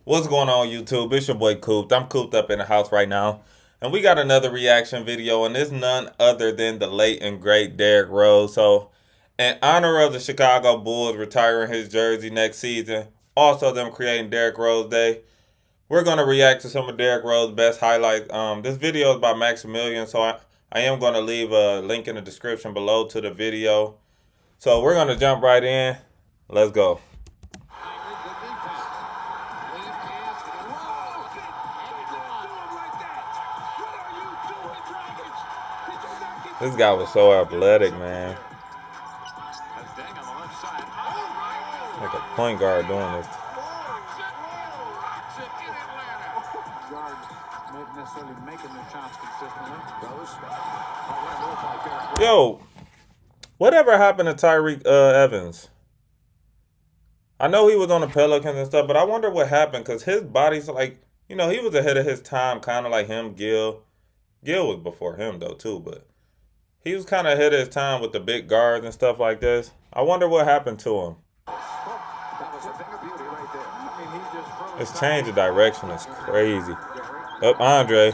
What's going on, YouTube? It's your boy Cooped. I'm cooped up in the house right now. And we got another reaction video, and it's none other than the late and great Derrick Rose. So, in honor of the Chicago Bulls retiring his jersey next season, also them creating Derrick Rose Day, we're going to react to some of Derrick Rose's best highlights. This video is by Maximilian, so I am going to leave a link in the description below to the video. So, we're going to jump right in. Let's go. This guy was so athletic, man. Like a point guard doing this. Yo, whatever happened to Tyreek Evans? I know he was on the Pelicans and stuff, but I wonder what happened because his body's like, he was ahead of his time, kind of like him, Gil. Gil was before him, though, too, but he was kind of ahead of his time with the big guards and stuff like this. I wonder what happened to him. His change of direction is crazy. Up, Andre.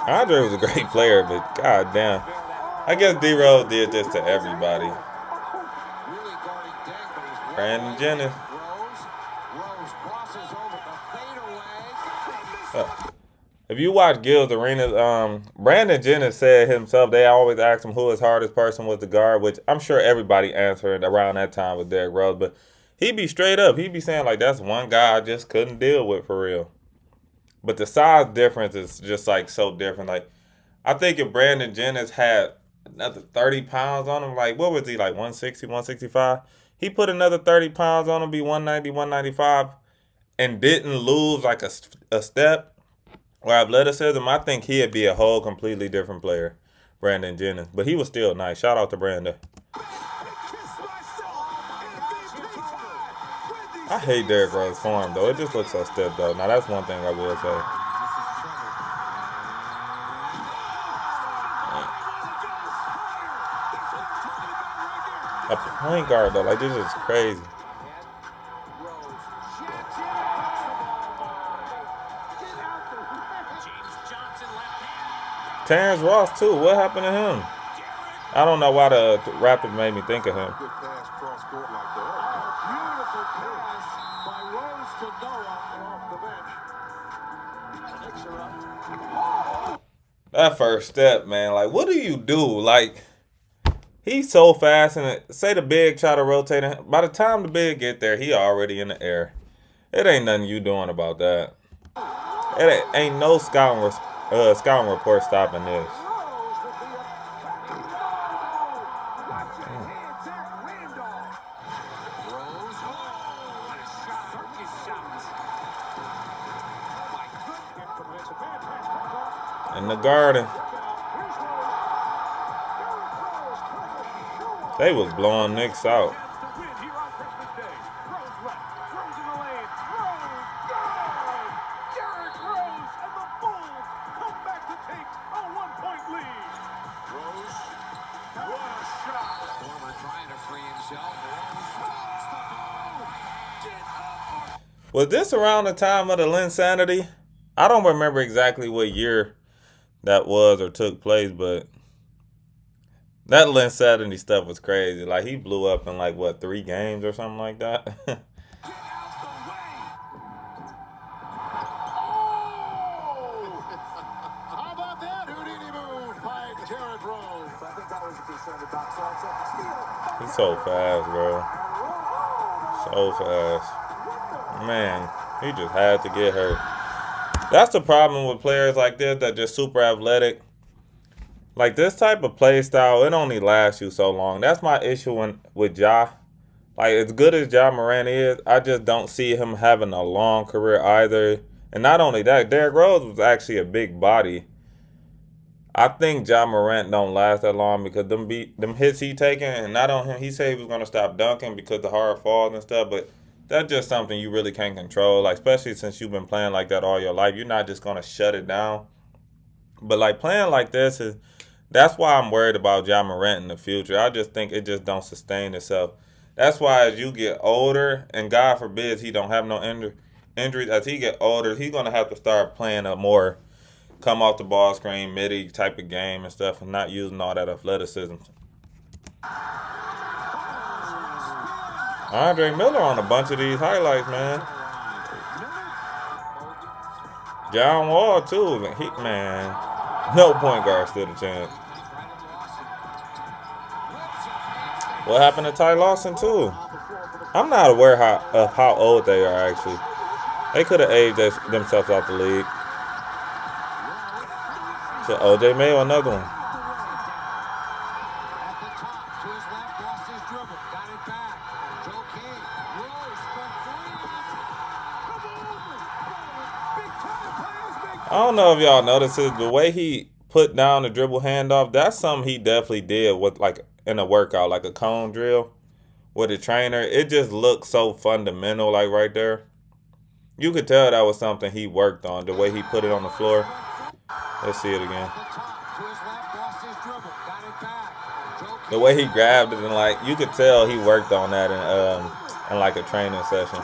Andre was a great player, but goddamn. I guess D-Rose did this to everybody. Brandon Jennings. If you watch Gil's Arenas, Brandon Jennings said himself, they always asked him who his hardest person was to guard, which I'm sure everybody answered around that time with Derrick Rose, but he'd be straight up. He'd be saying, like, that's one guy I just couldn't deal with for real. But the size difference is just, like, so different. Like, I think if Brandon Jennings had another 30 pounds on him, like, what was he, like 160, 165? He put another 30 pounds on him, be 190, 195, and didn't lose, like, a step or athleticism, I think he'd be a whole completely different player, Brandon Jennings. But he was still nice. Shout out to Brandon. I hate Derrick Rose's form, though. It just looks so stiff, though. Now, that's one thing I will say. A point guard, though. Like, this is crazy. Terrence Ross, too. What happened to him? I don't know why the Raptors made me think of him. That first step, man. Like, what do you do? Like, he's so fast, and say the big try to rotate him. By the time the big get there, he already in the air. It ain't nothing you doing about that. It ain't no scouting report stopping this. In the garden. They was blowing Knicks out. Was this around the time of the Linsanity? I don't remember exactly what year that was or took place, but that Linsanity stuff was crazy. Like, he blew up in, like, what, 3 games or something like that? He's so fast, bro. So fast. Man, he just had to get hurt. That's the problem with players like this that just super athletic. Like, this type of play style, it only lasts you so long. That's my issue with Ja. Like, as good as Ja Morant is, I just don't see him having a long career either. And not only that, Derrick Rose was actually a big body. I think Ja Morant don't last that long because them hits he taking, and not on him. He said he was going to stop dunking because the hard falls and stuff, but that's just something you really can't control. Like, especially since you've been playing like that all your life, you're not just going to shut it down. But, like, playing like this that's why I'm worried about Ja Morant in the future. I just think it just don't sustain itself. That's why as you get older, and God forbids he don't have no injuries, as he get older, he's going to have to start playing a more come off the ball screen, midi type of game and stuff, and not using all that athleticism. Andre Miller on a bunch of these highlights, man. John Wall, too. Man, no point guard stood a chance. What happened to Ty Lawson, too? I'm not aware of how old they are, actually. They could have aged themselves out the league. So, OJ Mayo, another one. I don't know if y'all noticed it, the way he put down the dribble handoff, that's something he definitely did with like in a workout, like a cone drill with a trainer. It just looked so fundamental, like right there. You could tell that was something he worked on, the way he put it on the floor. Let's see it again. The way he grabbed it, and like you could tell he worked on that in like a training session.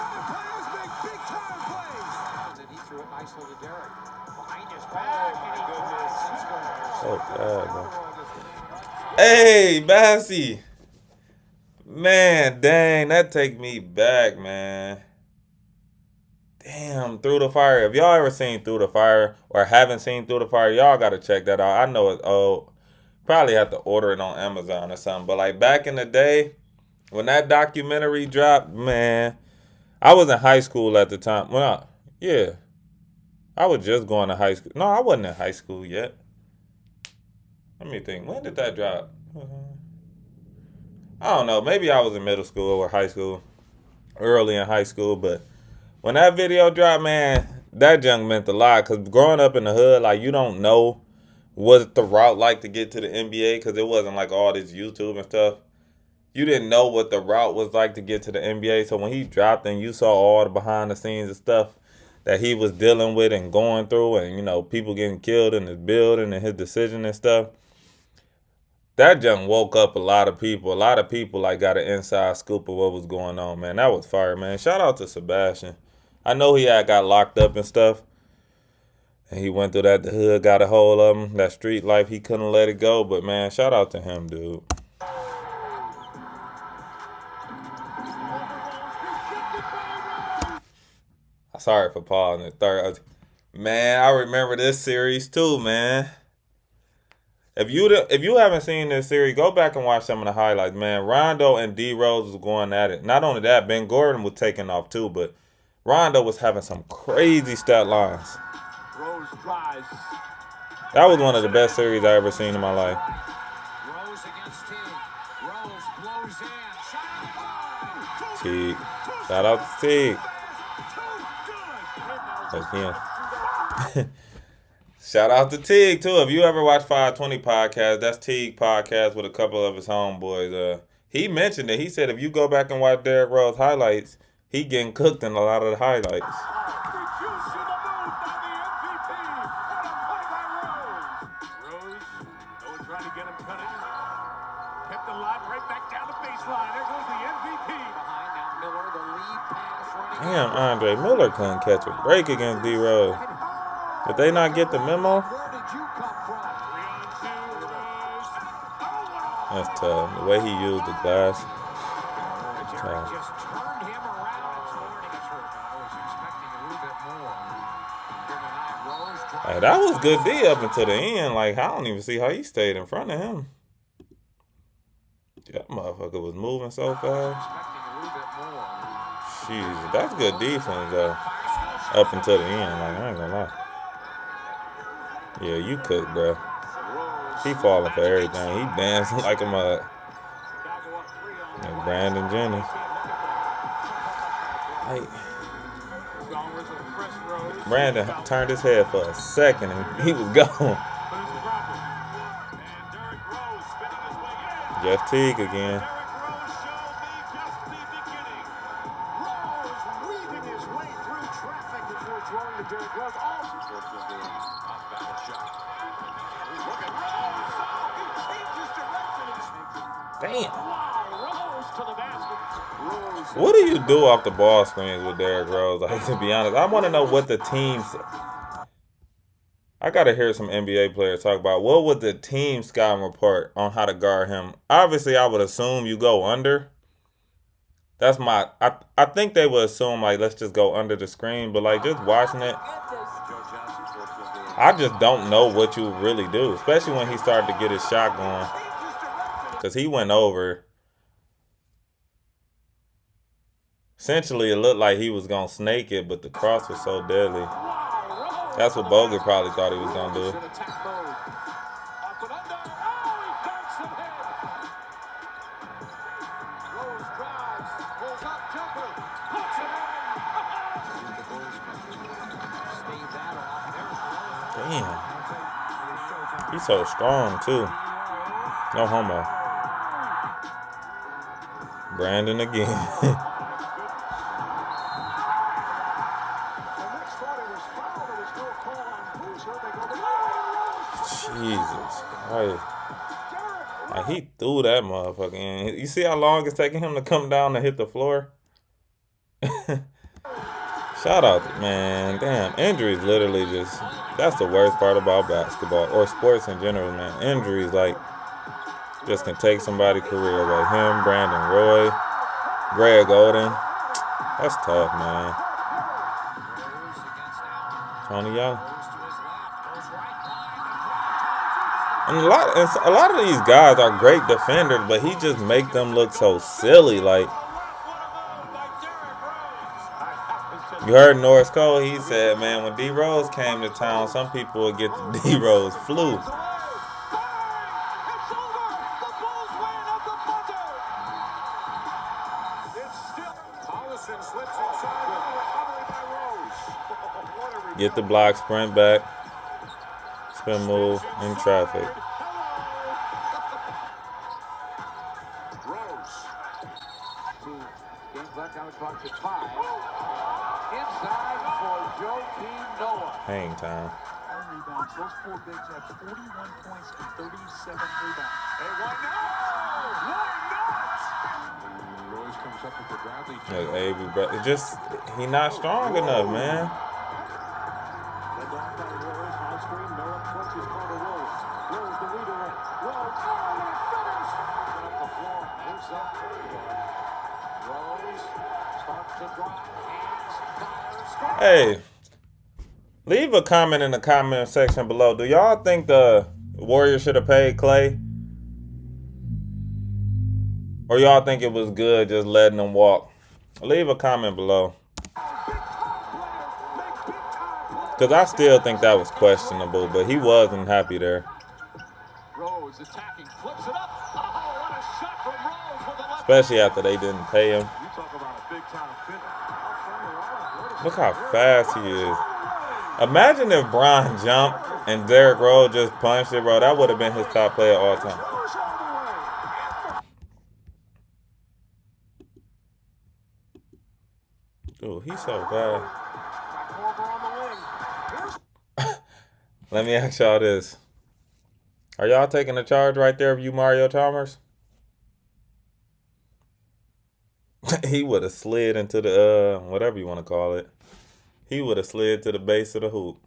So bad, bro. Hey, Bassy. Man, dang, that take me back, man. Damn, Through the Fire. If y'all ever seen Through the Fire or haven't seen Through the Fire, y'all got to check that out. I know it's old. Probably have to order it on Amazon or something. But like back in the day, when that documentary dropped, man, I was in high school at the time. Well, yeah. I was just going to high school. No, I wasn't in high school yet. Let me think. When did that drop? I don't know. Maybe I was in middle school or high school. Early in high school. But when that video dropped, man, that junk meant a lot. Because growing up in the hood, like, you don't know what the route like to get to the NBA. Because it wasn't like all this YouTube and stuff. You didn't know what the route was like to get to the NBA. So when he dropped and you saw all the behind the scenes and stuff that he was dealing with and going through, and, you know, people getting killed in his building and his decision and stuff, that junk woke up a lot of people. A lot of people like got an inside scoop of what was going on, man. That was fire, man. Shout out to Sebastian. I know he had got locked up and stuff, and he went through that. The hood got a hold of him. That street life, he couldn't let it go. But man, shout out to him, dude. Sorry for pausing it. Man, I remember this series too, man. If you haven't seen this series, go back and watch some of the highlights, man. Rondo and D Rose was going at it. Not only that, Ben Gordon was taking off too, but Rondo was having some crazy stat lines. That was one of the best series I ever seen in my life. Teague. Shout out to Teague. Again. Shout out to Teague, too. If you ever watch 520 Podcast, that's Teague Podcast with a couple of his homeboys. He mentioned it. He said if you go back and watch Derrick Rose highlights, he getting cooked in a lot of the highlights. Damn, Andre Miller couldn't catch a break against D Rose. Did they not get the memo? That's tough. The way he used the glass. Tough. Hey, that was good D up until the end. Like, I don't even see how he stayed in front of him. That motherfucker was moving so fast. Jeez, that's good defense, though. Up until the end. Like, I ain't gonna lie. Yeah, you cook, bro. He falling for everything. He dancing like a mug. Like Brandon Jennings. Like, Brandon turned his head for a second and he was gone. Jeff Teague again. Damn. What do you do off the ball screens with Derrick Rose? Like, to be honest, I want to know what the teams. I gotta hear some NBA players talk about what would the team scouting report on how to guard him. Obviously, I would assume you go under. That's my. I think they would assume like let's just go under the screen, but like just watching it, I just don't know what you really do, especially when he started to get his shot going, because he went over. Essentially, it looked like he was gonna snake it, but the cross was so deadly. That's what Bogut probably thought he was gonna do. Damn. He's so strong, too. No homo. Brandon again. Jesus Christ. Like, he threw that motherfucker in. You see how long it's taking him to come down and hit the floor? Shout out, man. Damn, injuries literally just, that's the worst part about basketball or sports in general, man. Injuries, like, just can take somebody's career away. Him, Brandon Roy, Greg Oden. That's tough, man. Tony Young. And a lot of these guys are great defenders, but he just make them look so silly. Like, you heard Norris Cole, he said, man, when D Rose came to town, some people would get the D Rose flu. Get the block, sprint back, spin move in traffic. Hang time. Those four bigs had 41 points and 37 rebounds. Rose comes up with the Bradley. Look, Avery, bro, it just he not strong enough, man. Hey, leave a comment in the comment section below. Do y'all think the Warriors should have paid Clay? Or y'all think it was good just letting them walk? Leave a comment below. Because I still think that was questionable, but he wasn't happy there. Especially after they didn't pay him. Look how fast he is. Imagine if Bron jumped and Derrick Rose just punched it, bro. That would have been his top player of all time. Dude, he's so bad. Let me ask y'all this. Are y'all taking a charge right there of you Mario Chalmers? He would have slid into the, whatever you want to call it. He would have slid to the base of the hoop.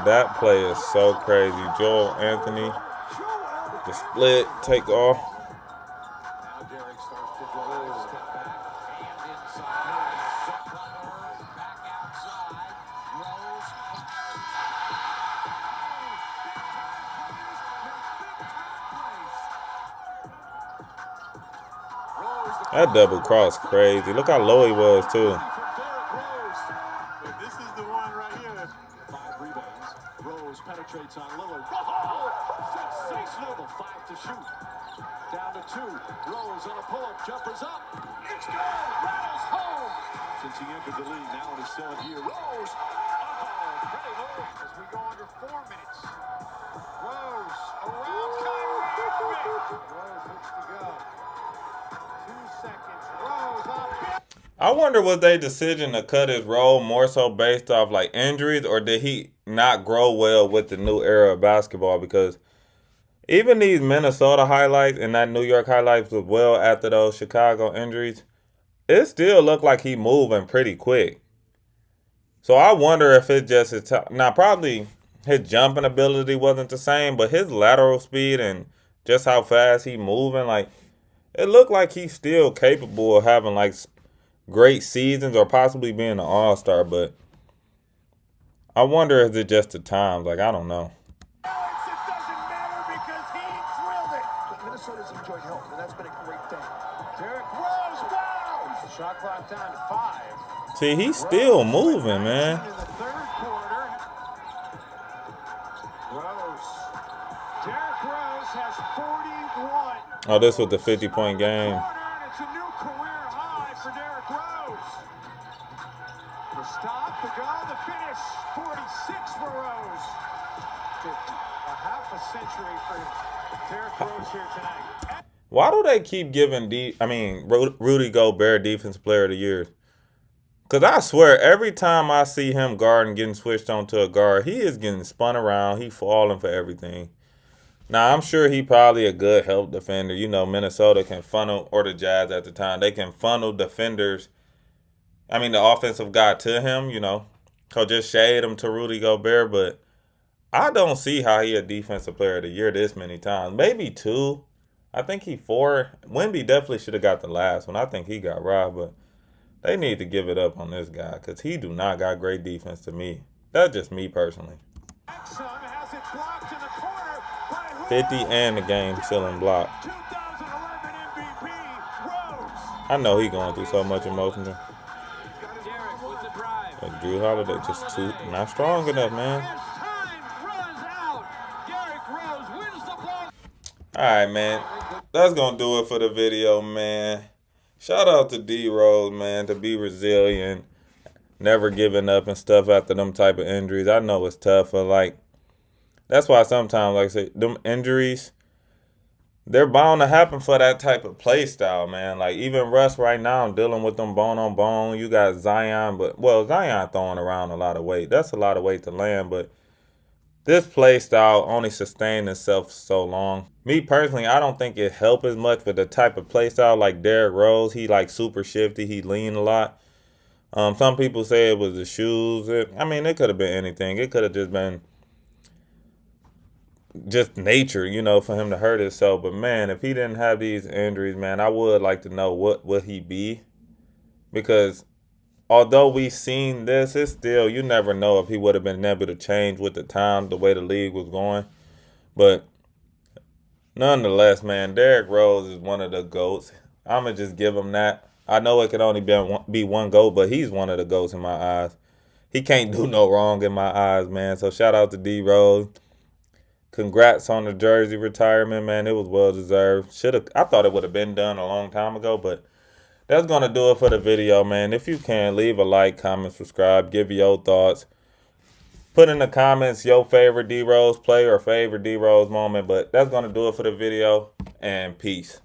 That play is so crazy. Joel Anthony, the split, take off. That double cross crazy. Look how low he was too. This is the one right here. 5 rebounds. Rose penetrates on Lillard. Oh, sensational. 5 to shoot. Down to 2. Rose on a pull-up. Jumpers up. It's good. Rattles home. Since he entered the league, now in his 7th year. Rose. Oh, pretty low as we go under 4 minutes. Rose around Kyrie Irving. Rose looks to go. 2 seconds. Rose up. I wonder was their decision to cut his role more so based off like injuries, or did he not grow well with the new era of basketball, because even these Minnesota highlights and that New York highlights was well after those Chicago injuries, it still looked like he moving pretty quick. So I wonder if it just is now probably his jumping ability wasn't the same, but his lateral speed and just how fast he moving, like it looked like he's still capable of having like great seasons or possibly being an all-star. But I wonder if it's just the times. Like I don't know. It doesn't matter because he drilled it. But Minnesota's enjoyed health, and that's been a great thing. Derrick Rose fouls. Shot clock down to 5. See, he's still moving, man. In the third quarter, Rose. Derrick Rose has 41. Oh, this was the 50-point game. It's a new career high for Derrick Rose. The stop, the go, the finish. 46 for Rose. 50. A half a century for Derrick Rose here tonight. Why do they keep giving Rudy Gobert Defensive Player of the Year? Because I swear, every time I see him guarding, getting switched onto a guard, he is getting spun around. He falling for everything. Now, I'm sure he probably a good help defender. You know, Minnesota can funnel, or the Jazz at the time, they can funnel defenders, the offensive guy to him, so just shade him to Rudy Gobert. But I don't see how he a Defensive Player of the Year this many times. Maybe 2. I think he 4. Wemby definitely should have got the last one. I think he got robbed, but they need to give it up on this guy because he do not got great defense to me. That's just me personally. 50 and the game ceiling block. I know he going through so much emotion. But Drew Holiday just not strong enough, man. Alright, man. That's going to do it for the video, man. Shout out to D Rose, man, to be resilient, never giving up and stuff after them type of injuries. I know it's tough, but that's why sometimes, like I say, them injuries, they're bound to happen for that type of play style, man. Like even Russ right now, I'm dealing with them bone on bone. You got Zion, Zion throwing around a lot of weight. That's a lot of weight to land, but this play style only sustained itself so long. Me personally, I don't think it helped as much with the type of play style like Derrick Rose. He super shifty. He lean a lot. Some people say it was the shoes. It could have been anything. It could have just been just nature, for him to hurt himself. But man, if he didn't have these injuries, man, I would like to know what would he be, because although we've seen this, it's still, you never know if he would have been able to change with the time, the way the league was going. But nonetheless, man, Derrick Rose is one of the GOATs. I'm going to just give him that. I know it could only be one GOAT, but he's one of the GOATs in my eyes. He can't do no wrong in my eyes, man. So shout out to D Rose. Congrats on the jersey retirement, man. It was well deserved. I thought it would have been done a long time ago, but that's going to do it for the video, man. If you can, leave a like, comment, subscribe, give your thoughts. Put in the comments your favorite D Rose play or favorite D Rose moment. But that's going to do it for the video, and peace.